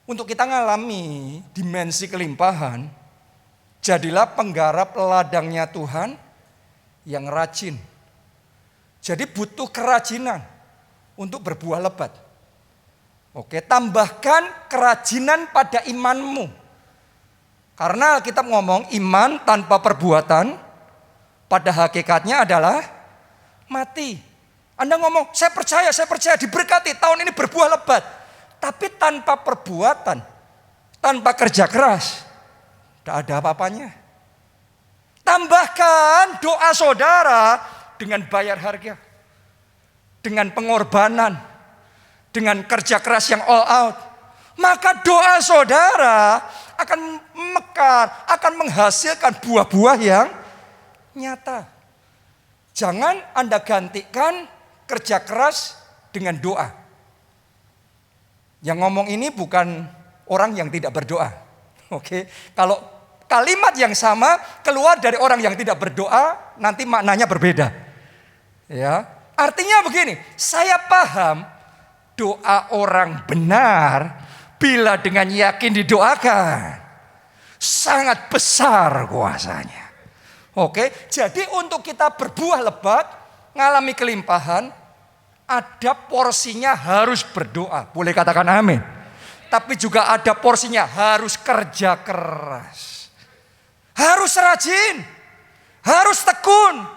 Untuk kita ngalami dimensi kelimpahan, jadilah penggarap ladangnya Tuhan yang rajin. Jadi butuh kerajinan untuk berbuah lebat. Oke, tambahkan kerajinan pada imanmu. Karena kita ngomong iman tanpa perbuatan pada hakikatnya adalah mati. Anda ngomong, saya percaya diberkati, tahun ini berbuah lebat. Tapi tanpa perbuatan, tanpa kerja keras, tidak ada apa-apanya. Tambahkan doa saudara dengan bayar harga, dengan pengorbanan, dengan kerja keras yang all out. Maka doa saudara akan mekar, akan menghasilkan buah-buah yang nyata. Jangan Anda gantikan kerja keras dengan doa. Yang ngomong ini bukan orang yang tidak berdoa. Oke, kalau kalimat yang sama keluar dari orang yang tidak berdoa, nanti maknanya berbeda. Ya, artinya begini, saya paham doa orang benar bila dengan yakin didoakan sangat besar kuasanya. Oke, jadi untuk kita berbuah lebat, ngalami kelimpahan, ada porsinya harus berdoa. Boleh katakan amin. Tapi juga ada porsinya harus kerja keras. Harus rajin. Harus tekun.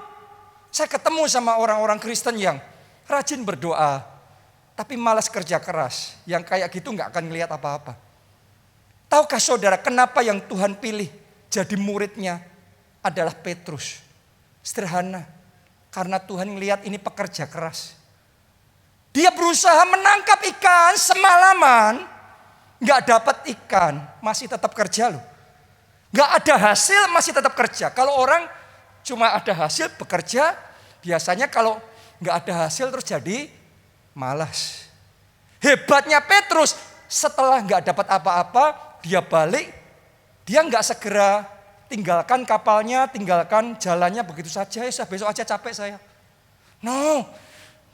Saya ketemu sama orang-orang Kristen yang rajin berdoa, tapi malas kerja keras. Yang kayak gitu gak akan ngelihat apa-apa. Tahukah saudara kenapa yang Tuhan pilih jadi muridnya adalah Petrus? Sederhana. Karena Tuhan ngelihat ini pekerja keras. Dia berusaha menangkap ikan semalaman, gak dapat ikan, masih tetap kerja loh. Gak ada hasil, masih tetap kerja. Kalau orang cuma ada hasil bekerja, biasanya kalau gak ada hasil terus jadi malas. Hebatnya Petrus, setelah gak dapat apa-apa, dia balik, dia gak segera tinggalkan kapalnya, tinggalkan jalannya begitu saja. Ya besok aja capek saya. No.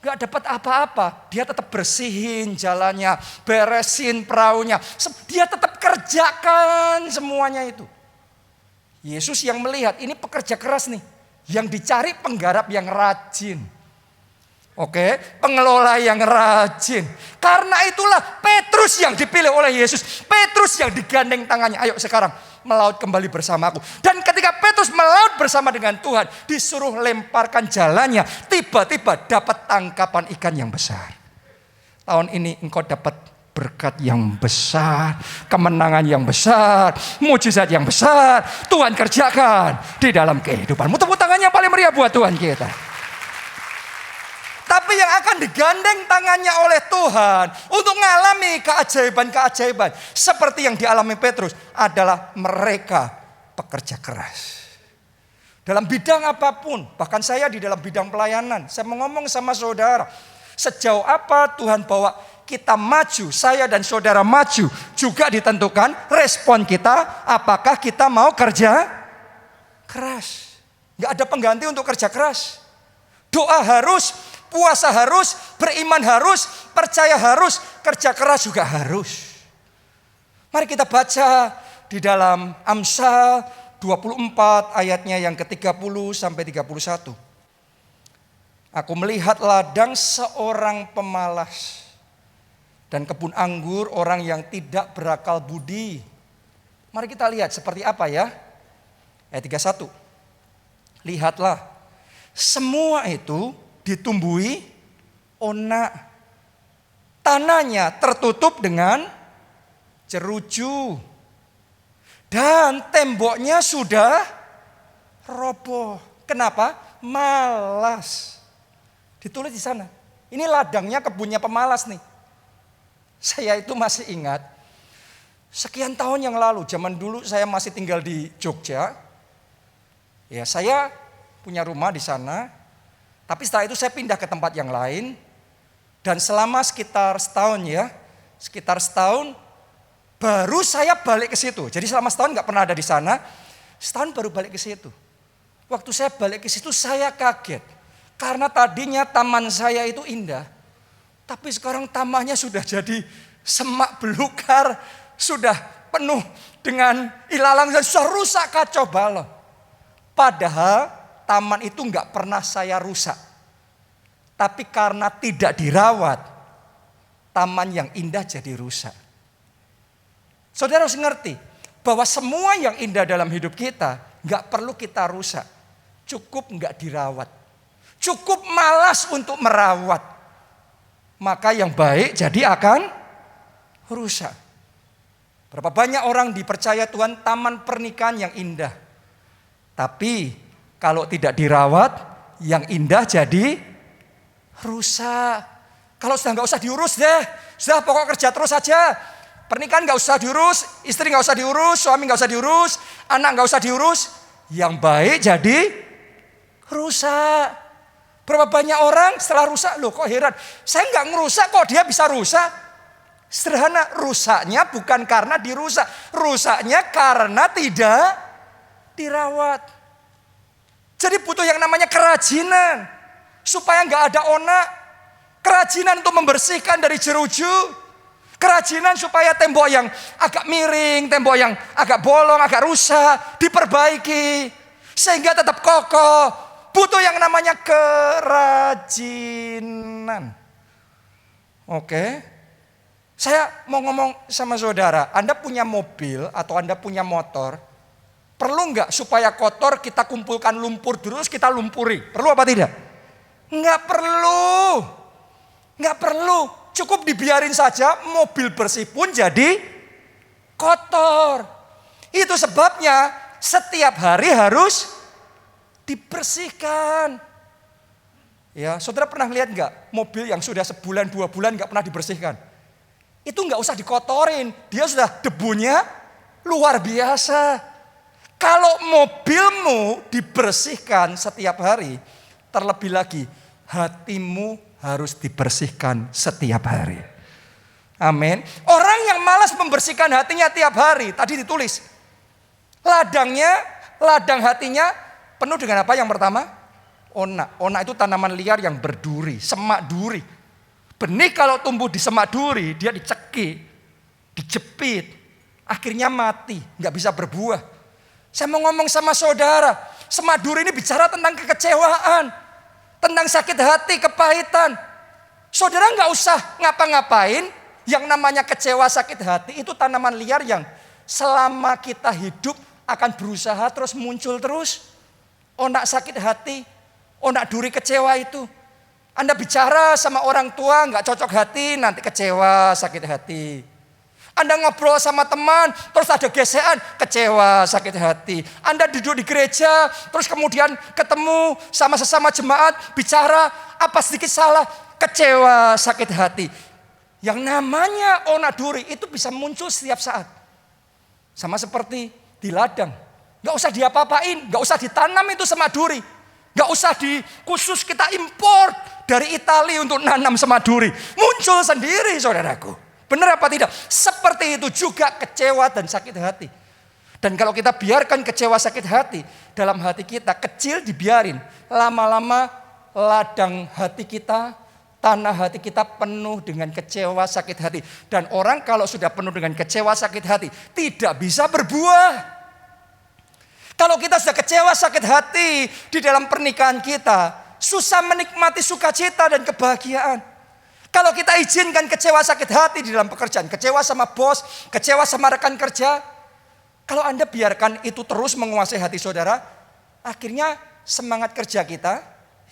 Gak dapat apa-apa, dia tetap bersihin jalannya, beresin perahunya, dia tetap kerjakan semuanya itu. Yesus yang melihat ini pekerja keras nih, yang dicari penggarap yang rajin. Oke, pengelola yang rajin. Karena itulah Petrus yang dipilih oleh Yesus, Petrus yang digandeng tangannya, ayo sekarang melaut kembali bersamaku. Dan ketika Petrus melaut bersama dengan Tuhan, disuruh lemparkan jalannya, tiba-tiba dapat tangkapan ikan yang besar. Tahun ini engkau dapat berkat yang besar, kemenangan yang besar, mujizat yang besar. Tuhan kerjakan di dalam kehidupanmu. Tepuk tangan yang paling meriah buat Tuhan kita. Tapi yang akan digandeng tangannya oleh Tuhan untuk mengalami keajaiban-keajaiban seperti yang dialami Petrus adalah mereka pekerja keras. Dalam bidang apapun, bahkan saya di dalam bidang pelayanan, saya mau ngomong sama saudara, sejauh apa Tuhan bawa kita maju, saya dan saudara maju, juga ditentukan respon kita, apakah kita mau kerja keras. Gak ada pengganti untuk kerja keras. Doa harus, puasa harus, beriman harus, percaya harus, kerja keras juga harus. Mari kita baca di dalam Amsal 24 ayatnya yang ke-30 sampai 31. Aku melihat ladang seorang pemalas dan kebun anggur orang yang tidak berakal budi. Mari kita lihat seperti apa ya. Ayat 31. Lihatlah, semua itu ditumbuhi onak. Tanahnya tertutup dengan jeruju. Dan temboknya sudah roboh. Kenapa? Malas. Ditulis di sana. Ini ladangnya kebunnya pemalas nih. Saya itu masih ingat. Sekian tahun yang lalu, zaman dulu saya masih tinggal di Jogja. Ya, saya punya rumah di sana. Tapi setelah itu saya pindah ke tempat yang lain. Dan selama sekitar setahun baru saya balik ke situ. Jadi selama setahun gak pernah ada di sana. Setahun baru balik ke situ. Waktu saya balik ke situ saya kaget. Karena tadinya taman saya itu indah. Tapi sekarang tamannya sudah jadi semak belukar. sudah penuh dengan ilalang dan sudah rusak kacau balau. Padahal taman itu nggak pernah saya rusak. Tapi karena tidak dirawat, taman yang indah jadi rusak. Saudara harus ngerti bahwa semua yang indah dalam hidup kita nggak perlu kita rusak. Cukup nggak dirawat. Cukup malas untuk merawat. Maka yang baik jadi akan rusak. Berapa banyak orang dipercaya Tuhan taman pernikahan yang indah. Tapi kalau tidak dirawat, yang indah jadi rusak. Kalau sudah nggak usah diurus deh. Sudah pokok kerja terus saja. Pernikahan nggak usah diurus, istri nggak usah diurus, suami nggak usah diurus, anak nggak usah diurus. Yang baik jadi rusak. Berapa banyak orang setelah rusak, loh kok heran. Saya nggak ngerusak kok dia bisa rusak. Sederhana, rusaknya bukan karena dirusak. Rusaknya karena tidak dirawat. Jadi butuh yang namanya kerajinan. Supaya nggak ada onak. Kerajinan untuk membersihkan dari jeruju. Kerajinan supaya tembok yang agak miring, tembok yang agak bolong, agak rusak, diperbaiki. Sehingga tetap kokoh. Butuh yang namanya kerajinan. Oke. Saya mau ngomong sama saudara, Anda punya mobil atau Anda punya motor, perlu nggak supaya kotor kita kumpulkan lumpur terus kita lumpuri? Perlu apa tidak? Nggak perlu. Nggak perlu. Cukup dibiarin saja mobil bersih pun jadi kotor. Itu sebabnya setiap hari harus dibersihkan. Ya, saudara pernah lihat nggak mobil yang sudah sebulan 2 bulan nggak pernah dibersihkan? Itu nggak usah dikotorin, dia sudah debunya luar biasa. Kalau mobilmu dibersihkan setiap hari, terlebih lagi hatimu harus dibersihkan setiap hari. Amin. Orang yang malas membersihkan hatinya tiap hari, tadi ditulis, ladang hatinya penuh dengan apa yang pertama? Onak. Onak itu tanaman liar yang berduri, semak duri. Benih kalau tumbuh di semak duri, dia dicekik, dijepit, akhirnya mati, nggak bisa berbuah. Saya mau ngomong sama saudara, semak duri ini bicara tentang kekecewaan, tentang sakit hati, kepahitan. Saudara nggak usah ngapa-ngapain, yang namanya kecewa, sakit hati itu tanaman liar yang selama kita hidup akan berusaha terus muncul terus. Onak sakit hati, onak duri kecewa itu. Anda bicara sama orang tua nggak cocok hati, nanti kecewa, sakit hati. Anda ngobrol sama teman, terus ada gesekan, kecewa, sakit hati. Anda duduk di gereja, terus kemudian ketemu sama sesama jemaat, bicara apa sedikit salah, kecewa, sakit hati. Yang namanya onak duri itu bisa muncul setiap saat. Sama seperti di ladang. Nggak usah diapa-apain, nggak usah ditanam itu semak duri. Nggak usah khusus kita impor dari Italia untuk nanam semak duri. Muncul sendiri saudaraku. Benar apa tidak? Seperti itu juga kecewa dan sakit hati. Dan kalau kita biarkan kecewa sakit hati dalam hati kita, kecil dibiarin. Lama-lama ladang hati kita, tanah hati kita penuh dengan kecewa sakit hati. Dan orang kalau sudah penuh dengan kecewa sakit hati, tidak bisa berbuah. Kalau kita sudah kecewa sakit hati di dalam pernikahan kita, susah menikmati sukacita dan kebahagiaan. Kalau kita izinkan kecewa sakit hati di dalam pekerjaan, kecewa sama bos, kecewa sama rekan kerja, kalau Anda biarkan itu terus menguasai hati saudara, akhirnya semangat kerja kita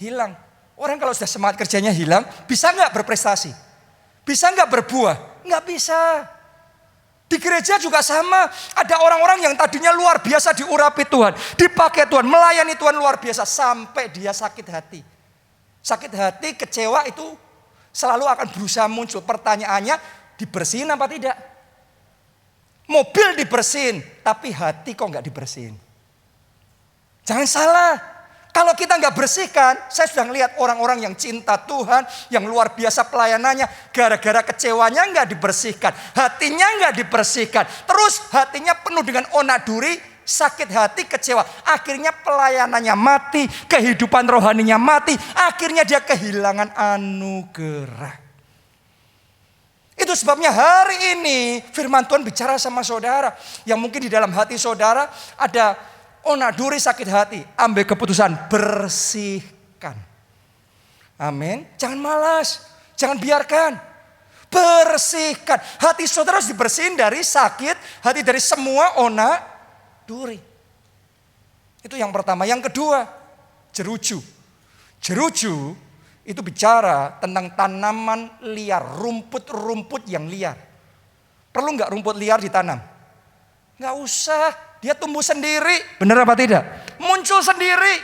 hilang. Orang kalau sudah semangat kerjanya hilang, bisa nggak berprestasi? Bisa nggak berbuah? Nggak bisa. Di gereja juga sama, ada orang-orang yang tadinya luar biasa diurapi Tuhan, dipakai Tuhan, melayani Tuhan luar biasa sampai dia sakit hati. Sakit hati, kecewa itu selalu akan berusaha muncul. Pertanyaannya, dibersihin apa tidak? Mobil dibersihin, tapi hati kok nggak dibersihin? Jangan salah. Kalau kita nggak bersihkan, saya sudah ngelihat orang-orang yang cinta Tuhan, yang luar biasa pelayanannya, gara-gara kecewanya nggak dibersihkan, hatinya nggak dibersihkan, terus hatinya penuh dengan onak duri, sakit hati, kecewa, akhirnya pelayanannya mati, kehidupan rohaninya mati, akhirnya dia kehilangan anugerah. Itu sebabnya hari ini firman Tuhan bicara sama saudara. Yang mungkin di dalam hati saudara ada onak duri sakit hati. Ambil keputusan, bersihkan. Amin. Jangan malas, jangan biarkan. Bersihkan. Hati saudara harus dibersihin dari sakit, hati dari semua onak duri. Itu yang pertama. Yang kedua, jeruju. Jeruju itu bicara tentang tanaman liar, rumput-rumput yang liar. Perlu nggak rumput liar ditanam? Nggak usah, dia tumbuh sendiri. Benar apa tidak? Muncul sendiri.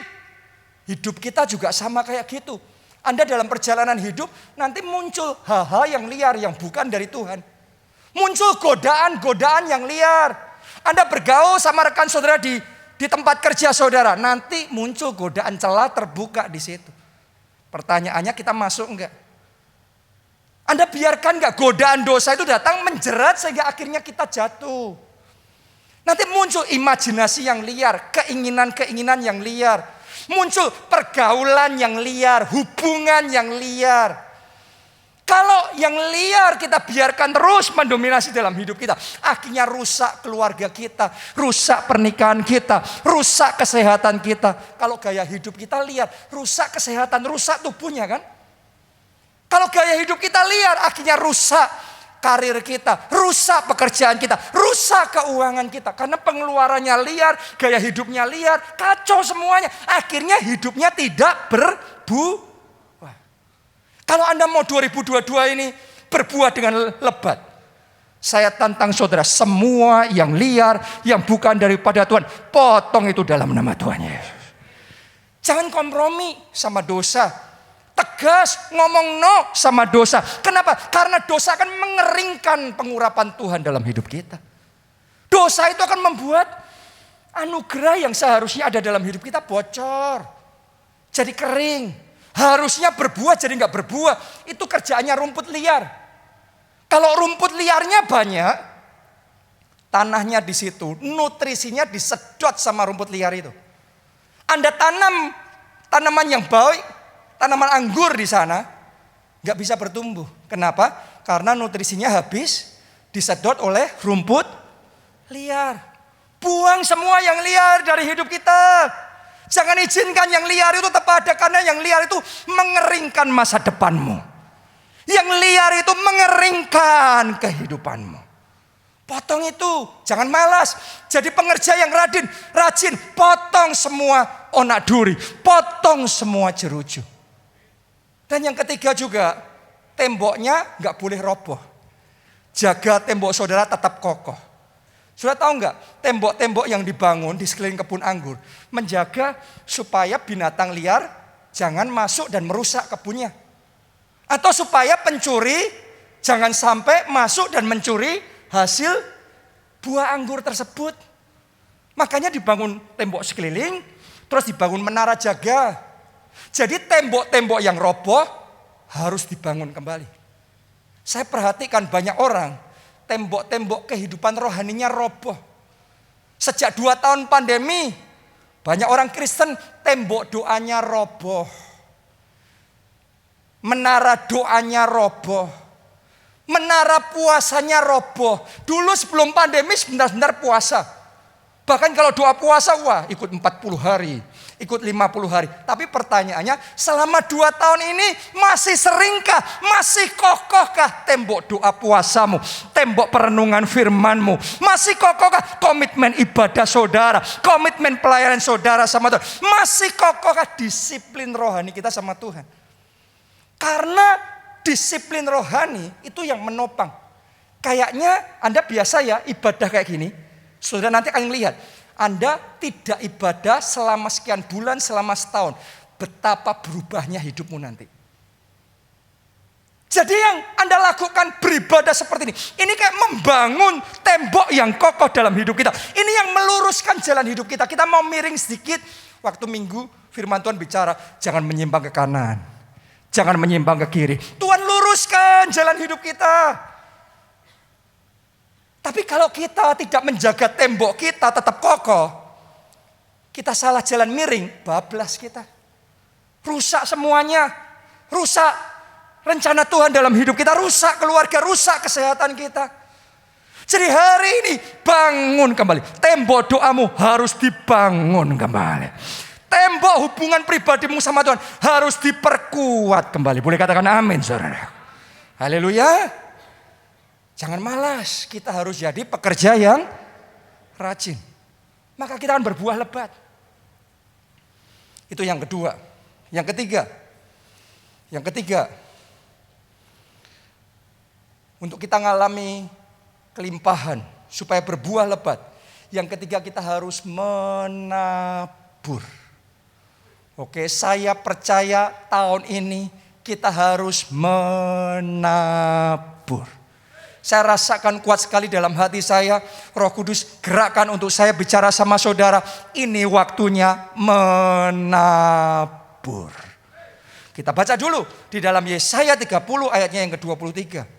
Hidup kita juga sama kayak gitu. Anda dalam perjalanan hidup nanti muncul hal-hal yang liar yang bukan dari Tuhan. Muncul godaan-godaan yang liar. Anda bergaul sama rekan saudara di tempat kerja saudara, nanti muncul godaan celah terbuka di situ. Pertanyaannya, kita masuk enggak? Anda biarkan enggak godaan dosa itu datang menjerat sehingga akhirnya kita jatuh. Nanti muncul imajinasi yang liar, keinginan-keinginan yang liar. Muncul pergaulan yang liar, hubungan yang liar. Kalau yang liar kita biarkan terus mendominasi dalam hidup kita, akhirnya rusak keluarga kita, rusak pernikahan kita, rusak kesehatan kita. Kalau gaya hidup kita liar, rusak kesehatan, rusak tubuhnya kan. Kalau gaya hidup kita liar, akhirnya rusak karir kita, rusak pekerjaan kita, rusak keuangan kita. Karena pengeluarannya liar, gaya hidupnya liar, kacau semuanya. Akhirnya hidupnya tidak berbuah. Kalau Anda mau 2022 ini berbuah dengan lebat, saya tantang saudara, semua yang liar, yang bukan daripada Tuhan, potong itu dalam nama Tuhan Yesus. Jangan kompromi sama dosa. Tegas ngomong no sama dosa. Kenapa? Karena dosa akan mengeringkan pengurapan Tuhan dalam hidup kita. Dosa itu akan membuat anugerah yang seharusnya ada dalam hidup kita bocor. Jadi kering. Harusnya berbuah jadi nggak berbuah. Itu kerjaannya rumput liar. Kalau rumput liarnya banyak, tanahnya di situ, nutrisinya disedot sama rumput liar itu. Anda tanam tanaman yang baik, tanaman anggur di sana, nggak bisa bertumbuh. Kenapa? Karena nutrisinya habis, disedot oleh rumput liar. Buang semua yang liar dari hidup kita. Jangan izinkan yang liar itu tetap ada, karena yang liar itu mengeringkan masa depanmu. Yang liar itu mengeringkan kehidupanmu. Potong itu, jangan malas. Jadi pengerja yang rajin, potong semua onak duri, potong semua jeruju. Dan yang ketiga juga, temboknya nggak boleh roboh. Jaga tembok saudara tetap kokoh. Sudah tahu nggak, tembok-tembok yang dibangun di sekeliling kebun anggur menjaga supaya binatang liar jangan masuk dan merusak kebunnya. Atau supaya pencuri jangan sampai masuk dan mencuri hasil buah anggur tersebut. Makanya dibangun tembok sekeliling, terus dibangun menara jaga. Jadi tembok-tembok yang roboh harus dibangun kembali. Saya perhatikan banyak orang, tembok-tembok kehidupan rohaninya roboh. Sejak 2 tahun pandemi, banyak orang Kristen tembok doanya roboh. Menara doanya roboh. Menara puasanya roboh. Dulu sebelum pandemi sebentar-sebentar puasa. Bahkan kalau doa puasa, wah ikut 40 hari, ikut 50 hari. Tapi pertanyaannya, selama 2 tahun ini masih seringkah, masih kokohkah tembok doa puasamu, tembok perenungan firmanmu? Masih kokohkah komitmen ibadah saudara, komitmen pelayanan saudara sama Tuhan? Masih kokohkah disiplin rohani kita sama Tuhan? Karena disiplin rohani itu yang menopang. Kayaknya Anda biasa ya ibadah kayak gini. Saudara nanti akan lihat, Anda tidak ibadah selama sekian bulan, selama setahun. Betapa berubahnya hidupmu nanti. Jadi yang Anda lakukan beribadah seperti ini. Ini kayak membangun tembok yang kokoh dalam hidup kita. Ini yang meluruskan jalan hidup kita. Kita mau miring sedikit. Waktu Minggu firman Tuhan bicara, jangan menyimpang ke kanan. Jangan menyimpang ke kiri. Tuhan luruskan jalan hidup kita. Tapi kalau kita tidak menjaga tembok kita tetap kokoh, kita salah jalan miring, bablas kita. Rusak semuanya. Rusak rencana Tuhan dalam hidup kita, rusak keluarga, rusak kesehatan kita. Jadi hari ini bangun kembali. Tembok doamu harus dibangun kembali. Tembok hubungan pribadimu sama Tuhan harus diperkuat kembali. Boleh katakan amin, saudara. Haleluya. Jangan malas, kita harus jadi pekerja yang rajin. Maka kita akan berbuah lebat. Itu yang kedua. Yang ketiga, untuk kita mengalami kelimpahan supaya berbuah lebat. Yang ketiga, kita harus menabur. Oke, saya percaya tahun ini kita harus menabur. Saya rasakan kuat sekali dalam hati saya, Roh Kudus gerakkan untuk saya bicara sama saudara. Ini waktunya menabur. Kita baca dulu di dalam Yesaya 30 ayatnya yang ke-23.